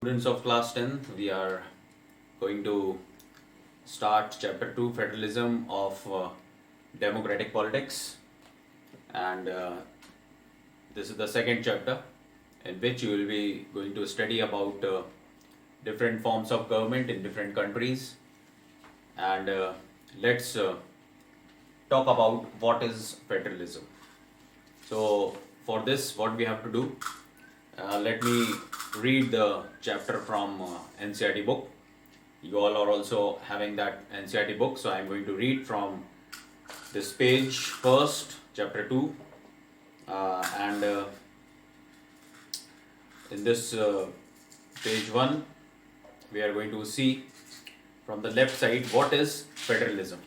Students of class 10, we are going to start chapter 2, Federalism of Democratic Politics, and this is the second chapter in which you will be going to study about different forms of government in different countries, and let's talk about what is federalism. So for this, what we have to do, let me read the chapter from NCERT book. You all are also having that NCERT book, so I am going to read from this page first, chapter 2, and in this page 1, we are going to see from the left side what is federalism.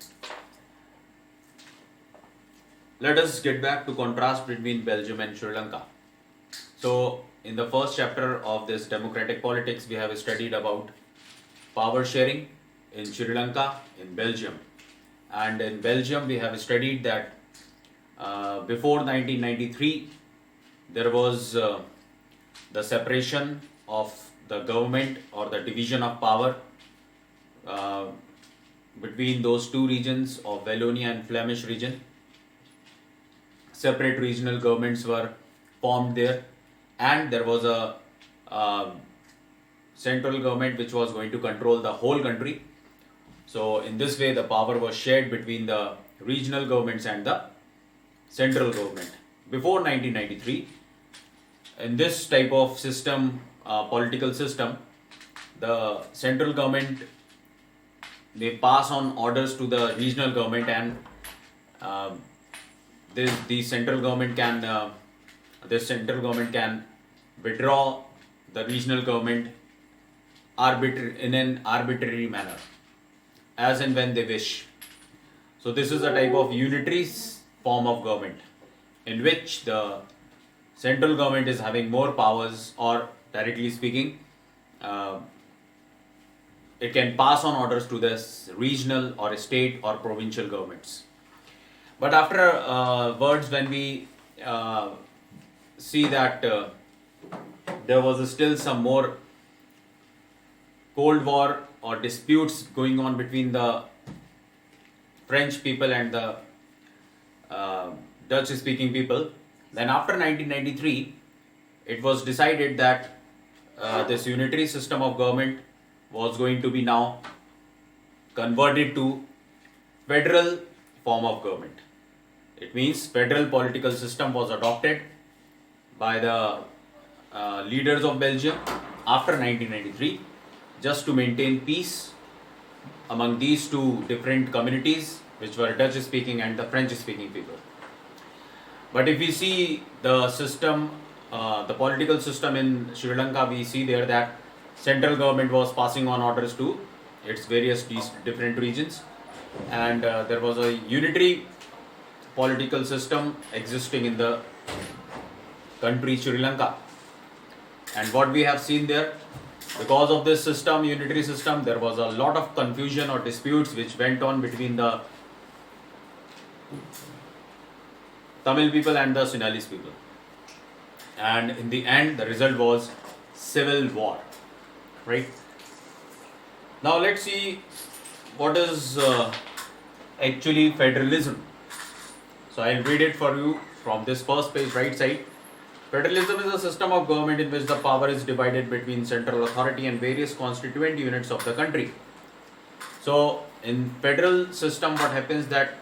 Let us get back to contrast between Belgium and Sri Lanka. So, in the first chapter of this democratic politics, we have studied about power sharing in Sri Lanka, in Belgium. And in Belgium, we have studied that before 1993, there was the separation of the government or the division of power between those two regions of Wallonia and Flemish region. Separate regional governments were formed there, and there was a central government which was going to control the whole country. So in this way, the power was shared between the regional governments and the central government. Before 1993, in this type of system, political system, the central government, they pass on orders to the regional government, and the central government can withdraw the regional government in an arbitrary manner, as and when they wish. So this is a type of unitary form of government in which the central government is having more powers, or directly speaking, it can pass on orders to the regional or state or provincial governments. But afterwards, when we see that there was still some more Cold War or disputes going on between the French people and the Dutch speaking people, then after 1993, it was decided that this unitary system of government was going to be now converted to federal form of government. It means federal political system was adopted by the leaders of Belgium after 1993, just to maintain peace among these two different communities, which were Dutch speaking and the French speaking people. But if we see the system, the political system in Sri Lanka, we see there that central government was passing on orders to its various different regions, and there was a unitary political system existing in the country Sri Lanka. And what we have seen there, because of this system, unitary system, there was a lot of confusion or disputes which went on between the Tamil people and the Sinhalese people. And in the end, the result was civil war, right? Now let's see what is actually federalism. So I'll read it for you from this first page, right side. Federalism is a system of government in which the power is divided between central authority and various constituent units of the country. So in federal system, what happens that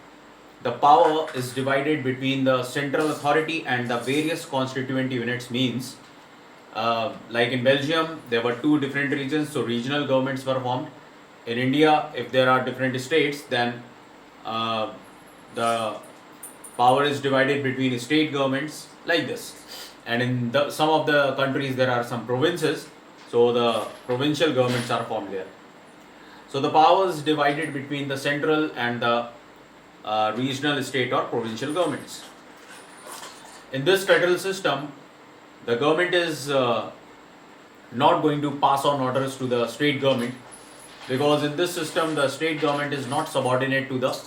the power is divided between the central authority and the various constituent units, means like in Belgium, there were two different regions, so regional governments were formed. In India, if there are different states, then the power is divided between state governments, like this. And in some of the countries, there are some provinces, so the provincial governments are formed there. So the power is divided between the central and the regional, state or provincial governments. In this federal system, the government is not going to pass on orders to the state government, because in this system, the state government is not subordinate to the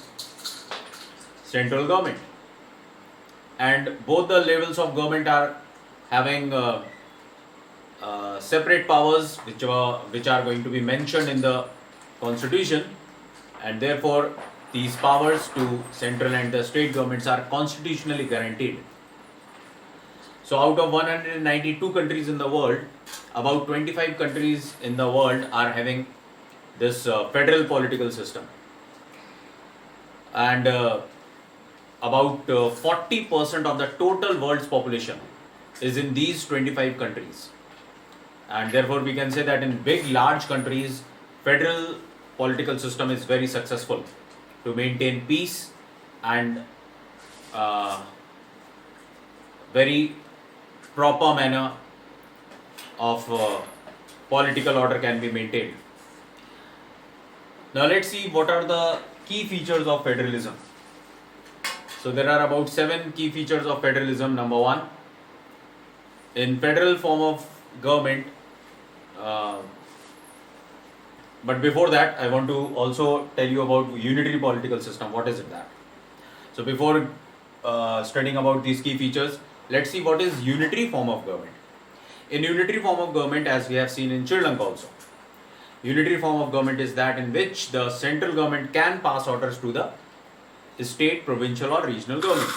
central government, and both the levels of government are having separate powers which are going to be mentioned in the constitution, and therefore these powers to central and the state governments are constitutionally guaranteed. So out of 192 countries in the world, about 25 countries in the world are having this federal political system, and about 40% of the total world's population is in these 25 countries, and therefore we can say that in big large countries federal political system is very successful to maintain peace, and very proper manner of political order can be maintained. Now let's see what are the key features of federalism. So there are about 7 key features of federalism. Number 1, in federal form of government, but before that I want to also tell you about unitary political system. What is it that? So before studying about these key features, let's see what is unitary form of government. In unitary form of government, as we have seen in Sri Lanka also, unitary form of government is that in which the central government can pass orders to the state, provincial or regional governments,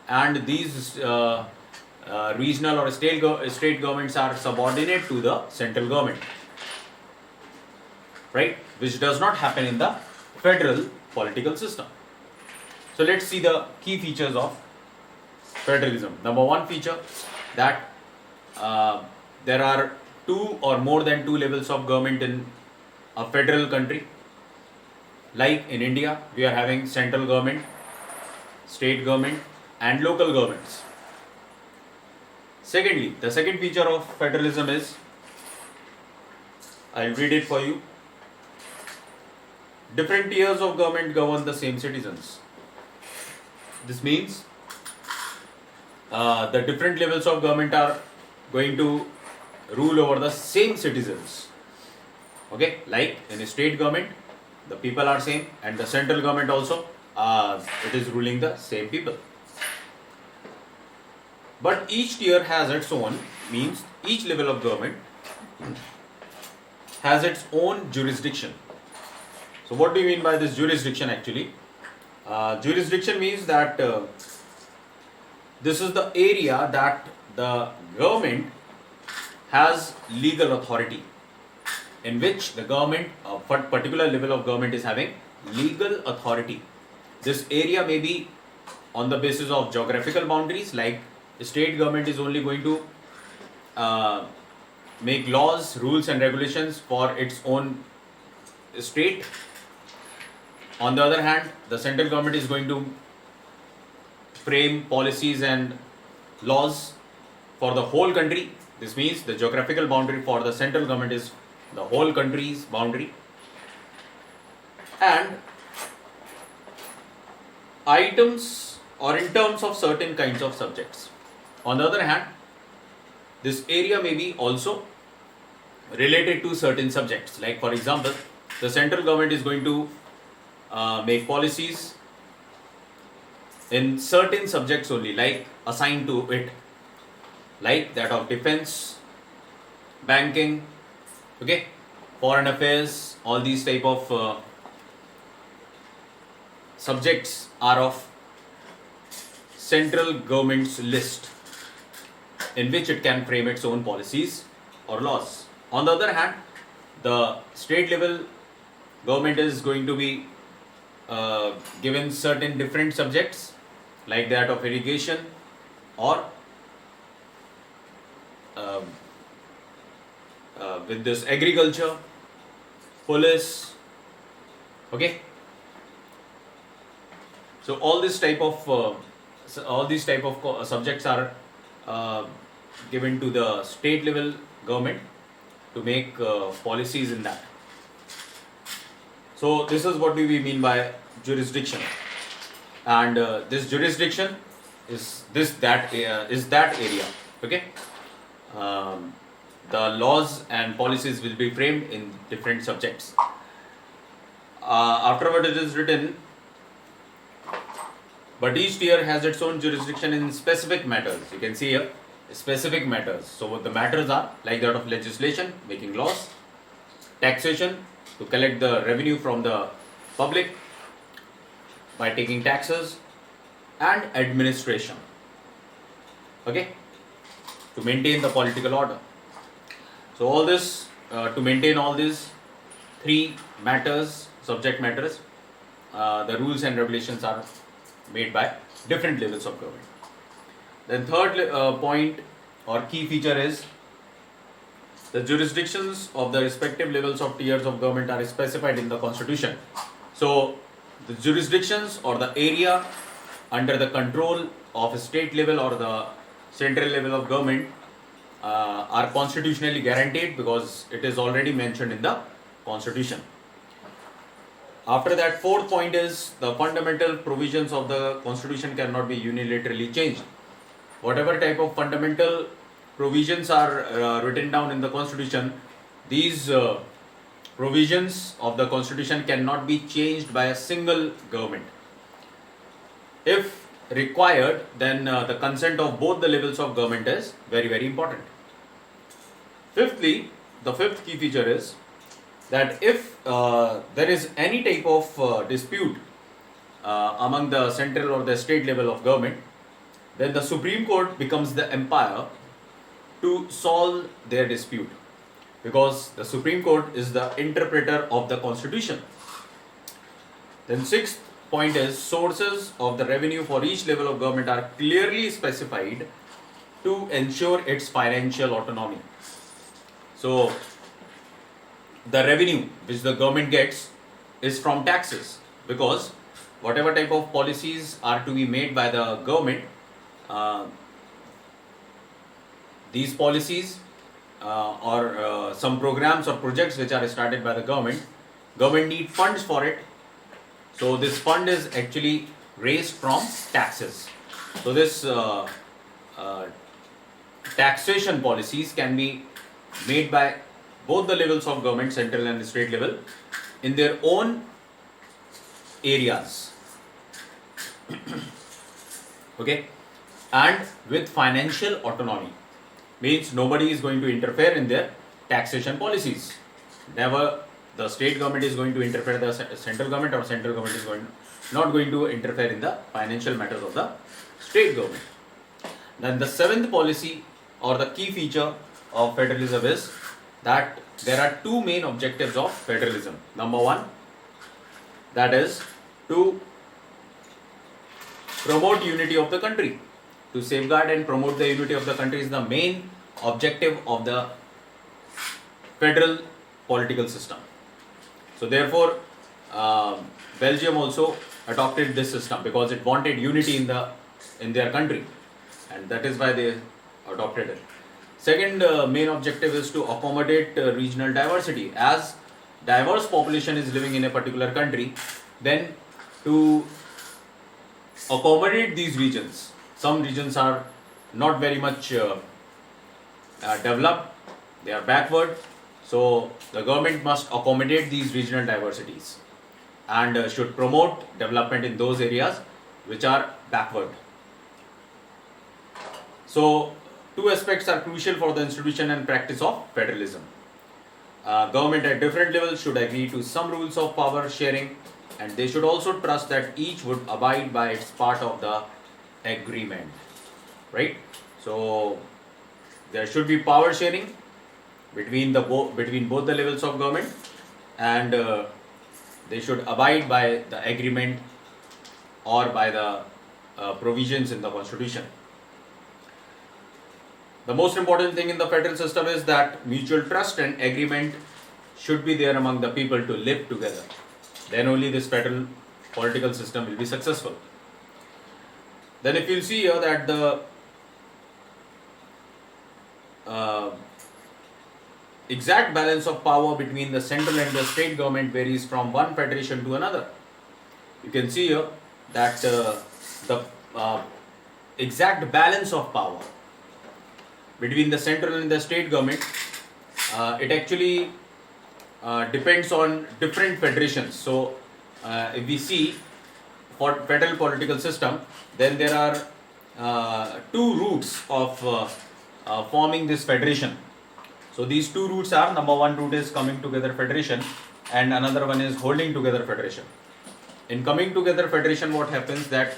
and these regional or state governments are subordinate to the central government, right, which does not happen in the federal political system. So let's see the key features of federalism. Number 1 feature, that there are 2 or more than 2 levels of government in a federal country. Like in India, we are having central government, state government and local governments. Secondly, the second feature of federalism is, I'll read it for you. Different tiers of government govern the same citizens. This means the different levels of government are going to rule over the same citizens. Okay, like in a state government, the people are same, and the central government also, it is ruling the same people. But each tier has its own, means each level of government has its own jurisdiction. So what do you mean by this jurisdiction actually? Jurisdiction means that this is the area that the government has legal authority, in which the government, a particular level of government is having legal authority. This area may be on the basis of geographical boundaries, like the state government is only going to make laws, rules and regulations for its own state. On the other hand, the central government is going to frame policies and laws for the whole country. This means the geographical boundary for the central government is the whole country's boundary. And items or in terms of certain kinds of subjects. On the other hand, this area may be also related to certain subjects. Like for example, the central government is going to make policies in certain subjects only, like assigned to it, like that of defense, banking, okay, foreign affairs. All these type of subjects are of central government's list, in which it can frame its own policies or laws. On the other hand, the state level government is going to be given certain different subjects, like that of irrigation or with this agriculture, police, okay. So all these type of subjects are given to the state level government to make policies in that. So this is what do we mean by jurisdiction, and this jurisdiction is that area, okay. The laws and policies will be framed in different subjects. Afterward it is written, but each tier has its own jurisdiction in specific matters. You can see here, specific matters. So what the matters are like that of legislation, making laws, taxation, to collect the revenue from the public by taking taxes, and administration, okay, to maintain the political order. So all this, to maintain all these three matters, subject matters, the rules and regulations are made by different levels of government. Then third point or key feature is the jurisdictions of the respective levels of tiers of government are specified in the constitution. So the jurisdictions or the area under the control of a state level or the central level of government are constitutionally guaranteed because it is already mentioned in the constitution. After that, fourth point is the fundamental provisions of the constitution cannot be unilaterally changed. Whatever type of fundamental provisions are written down in the constitution, these provisions of the constitution cannot be changed by a single government. If required, then the consent of both the levels of government is very, very important. Fifthly, the fifth key feature is that if there is any type of dispute among the central or the state level of government, then the Supreme Court becomes the umpire to solve their dispute, because the Supreme Court is the interpreter of the constitution. Then sixth point is sources of the revenue for each level of government are clearly specified to ensure its financial autonomy. So the revenue which the government gets is from taxes, because whatever type of policies are to be made by the government, these policies or some programs or projects which are started by the government need funds for it. So this fund is actually raised from taxes. So this taxation policies can be made by both the levels of government, central and state level, in their own areas. Okay, and with financial autonomy, means nobody is going to interfere in their taxation policies. Never the state government is going to interfere the central government, or central government is not going to interfere in the financial matters of the state government. Then the seventh policy or the key feature of federalism is that there are two main objectives of federalism. Number one, that is to promote unity of the country. To safeguard and promote the unity of the country is the main objective of the federal political system. So therefore, Belgium also adopted this system because it wanted unity in their country, and that is why they adopted it. Second main objective is to accommodate regional diversity. As diverse population is living in a particular country, then to accommodate these regions, some regions are not very much developed, they are backward. So the government must accommodate these regional diversities and should promote development in those areas which are backward. So two aspects are crucial for the institution and practice of federalism. Government at different levels should agree to some rules of power sharing, and they should also trust that each would abide by its part of the agreement, right? So there should be power sharing between both the levels of government, and they should abide by the agreement or by the provisions in the constitution. The most important thing in the federal system is that mutual trust and agreement should be there among the people to live together. Then only this federal political system will be successful. Then if you see here that the exact balance of power between the central and the state government varies from one federation to another. You can see here that the exact balance of power between the central and the state government, it actually depends on different federations. So if we see for federal political system, then there are two routes of forming this federation. So these two routes are, number one route is coming together federation and another one is holding together federation. In coming together federation, what happens that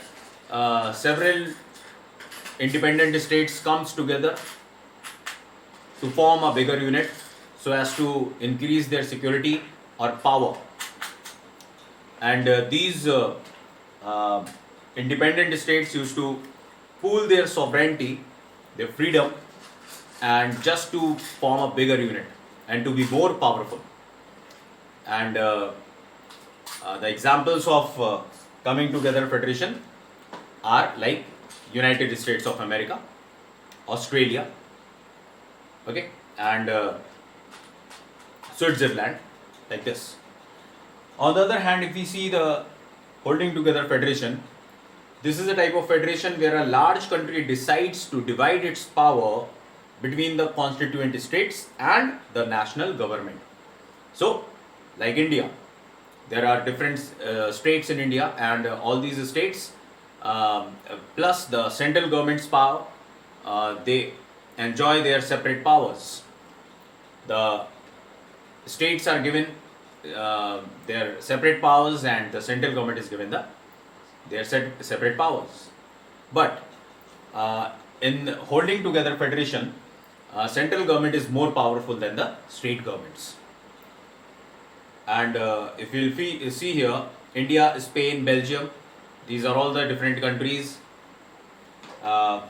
several independent states comes together to form a bigger unit so as to increase their security or power. And these independent states used to pool their sovereignty, their freedom, and just to form a bigger unit and to be more powerful. And the examples of coming together federation are like United States of America, Australia, okay, and Switzerland, like this. On the other hand, if we see the holding together federation, this is a type of federation where a large country decides to divide its power between the constituent states and the national government. So, like India, there are different states in India, and all these states plus the central government's power, they enjoy their separate powers. The states are given their separate powers, and the central government is given their separate powers. But in holding together federation, central government is more powerful than the state governments. And if you see here, India, Spain, Belgium, these are all the different countries to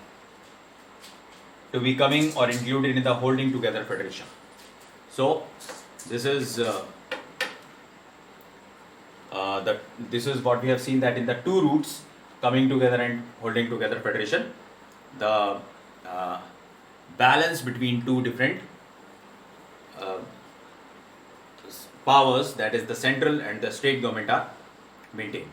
be coming or included in the holding together federation. So this is this is what we have seen, that in the two routes, coming together and holding together federation, the balance between two different powers, that is the central and the state government, are maintained.